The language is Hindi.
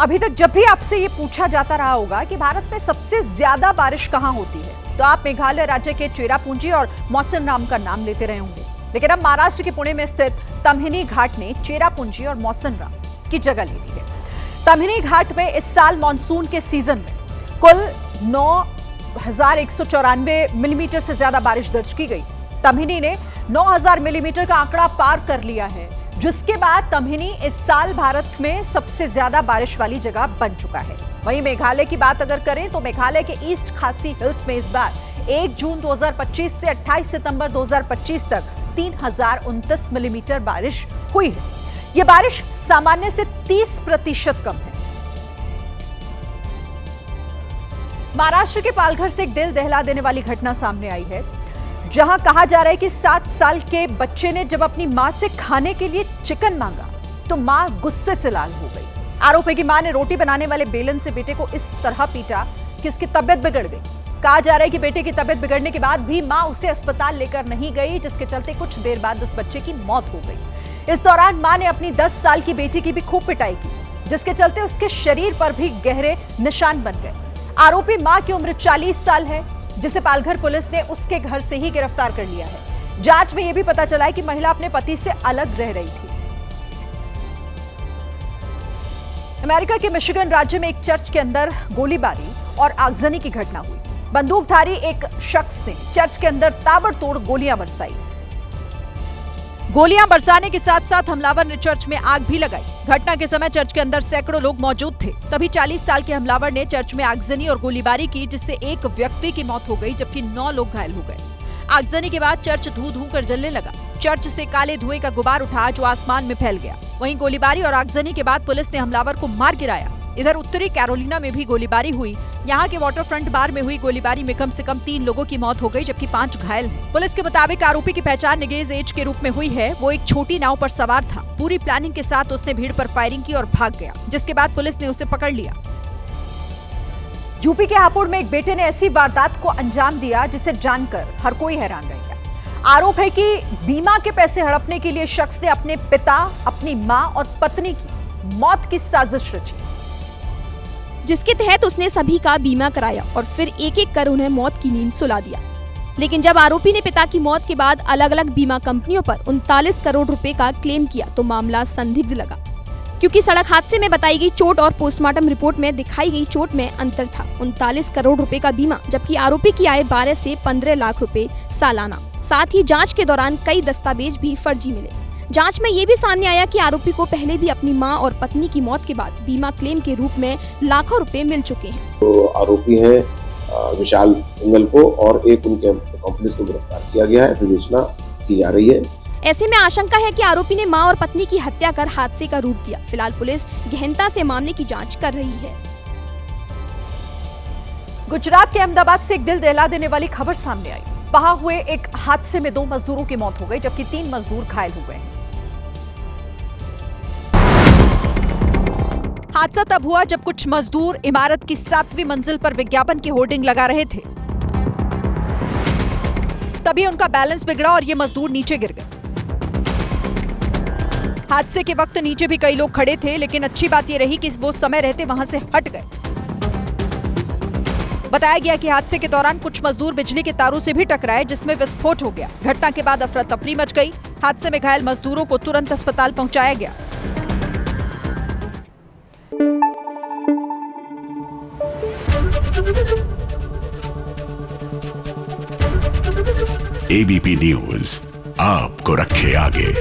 अभी तक जब भी आपसे ये पूछा जाता रहा होगा कि भारत में सबसे ज्यादा बारिश कहां होती है, तो आप मेघालय राज्य के चेरापूंजी और मौसिनराम का नाम लेते रहे होंगे। लेकिन अब महाराष्ट्र के पुणे में स्थित तमहिनी घाट ने चेरापूंजी और मौसिनराम की जगह ले ली है। तमहिनी घाट में इस साल मानसून के सीजन में कुल 9,194 मिलीमीटर से ज्यादा बारिश दर्ज की गई। तमहिनी ने 9,000 मिलीमीटर का आंकड़ा पार कर लिया है, जिसके बाद तमहिनी इस साल भारत में सबसे ज्यादा बारिश वाली जगह बन चुका है। वहीं मेघालय की बात अगर करें तो मेघालय के ईस्ट खासी हिल्स में इस बार 1 जून 2025 से 28 सितंबर 2025 तक 3,029 मिलीमीटर बारिश हुई है। यह बारिश सामान्य से 30% कम है। महाराष्ट्र के पालघर से एक दिल दहला देने वाली घटना सामने आई है, जहां कहा जा रहा है कि 7 साल के बच्चे ने जब अपनी मां से खाने के लिए चिकन मांगा तो मां गुस्से से लाल हो गई। आरोप है कि मां ने रोटी बनाने वाले बेलन से बेटे को इस तरह पीटा कि उसकी तबीयत बिगड़ गई। कहा जा रहा है कि बेटे की तबीयत बिगड़ने के बाद भी मां उसे अस्पताल लेकर नहीं गई, जिसके चलते कुछ देर बाद उस बच्चे की मौत हो गई। इस दौरान मां ने अपनी 10 साल की बेटी की भी खूब पिटाई की, जिसके चलते उसके शरीर पर भी गहरे निशान बन गए। आरोपी मां की उम्र 40 साल है, जिसे पालघर पुलिस ने उसके घर से ही गिरफ्तार कर लिया है। जांच में यह भी पता चला है कि महिला अपने पति से अलग रह रही थी। अमेरिका के मिशिगन राज्य में एक चर्च के अंदर गोलीबारी और आगजनी की घटना हुई। बंदूकधारी एक शख्स ने चर्च के अंदर ताबड़तोड़ गोलियां बरसाई। गोलियां बरसाने के साथ साथ हमलावर ने चर्च में आग भी लगाई। घटना के समय चर्च के अंदर सैकड़ों लोग मौजूद थे। तभी 40 साल के हमलावर ने चर्च में आगजनी और गोलीबारी की, जिससे एक व्यक्ति की मौत हो गई जबकि 9 लोग घायल हो गए। आगजनी के बाद चर्च धू-धू कर जलने लगा। चर्च से काले धुएं का गुबार उठा जो आसमान में फैल गया। वहीं गोलीबारी और आगजनी के बाद पुलिस ने हमलावर को मार गिराया। इधर उत्तरी कैरोलिना में भी गोलीबारी हुई। यहाँ के वाटरफ्रंट बार में हुई गोलीबारी में कम से कम 3 लोगों की मौत हो गई, जबकि 5 घायल हैं। पुलिस के मुताबिक आरोपी की पहचान निगेज एज के रूप में हुई है। वो एक छोटी नाव पर सवार था। पूरी प्लानिंग के साथ उसने भीड़ पर फायरिंग की और भाग गया, जिसके बाद पुलिस ने उसे पकड़ लिया। यूपी के हापुड़ में एक बेटे ने ऐसी वारदात को अंजाम दिया जिसे जानकर हर कोई हैरान रह गया। आरोप है कि बीमा के पैसे हड़पने के लिए शख्स ने अपने पिता, अपनी मां और पत्नी की मौत की साजिश रची, जिसके तहत उसने सभी का बीमा कराया और फिर एक-एक कर उन्हें मौत की नींद सुला दिया। लेकिन जब आरोपी ने पिता की मौत के बाद अलग अलग बीमा कंपनियों पर 39 करोड़ रुपए का क्लेम किया तो मामला संदिग्ध लगा, क्योंकि सड़क हादसे में बताई गई चोट और पोस्टमार्टम रिपोर्ट में दिखाई गई चोट में अंतर था। 39 करोड़ रुपए का बीमा, जबकि आरोपी की आय 12 से 15 लाख रुपए सालाना। साथ ही जांच के दौरान कई दस्तावेज भी फर्जी मिले। जांच में ये भी सामने आया कि आरोपी को पहले भी अपनी मां और पत्नी की मौत के बाद बीमा क्लेम के रूप में लाखों रुपए मिल चुके हैं। तो आरोपी हैं विशाल सिंगल को और एक उनके कंपनी को गिरफ्तार किया गया है। विवेचना की जा रही है। ऐसे में आशंका है कि आरोपी ने मां और पत्नी की हत्या कर हादसे का रूप दिया। फिलहाल पुलिस गहनता से मामले की जाँच कर रही है। गुजरात के अहमदाबाद से एक दिल दहला देने वाली खबर सामने आई। वहां हुए एक हादसे में 2 मजदूरों की मौत हो गई, जबकि 3 मजदूर घायल हो गए हैं। हादसा तब हुआ जब कुछ मजदूर इमारत की 7वीं मंजिल पर विज्ञापन की होर्डिंग लगा रहे थे। तभी उनका बैलेंस बिगड़ा और ये मजदूर नीचे गिर गए। हादसे के वक्त नीचे भी कई लोग खड़े थे, लेकिन अच्छी बात ये रही कि वो समय रहते वहां से हट गए। बताया गया कि हादसे के दौरान कुछ मजदूर बिजली के तारों से भी टकराए, जिसमें विस्फोट हो गया। घटना के बाद अफरा तफरी मच गई। हादसे में घायल मजदूरों को तुरंत अस्पताल पहुंचाया गया। एबीपी न्यूज आपको रखे आगे।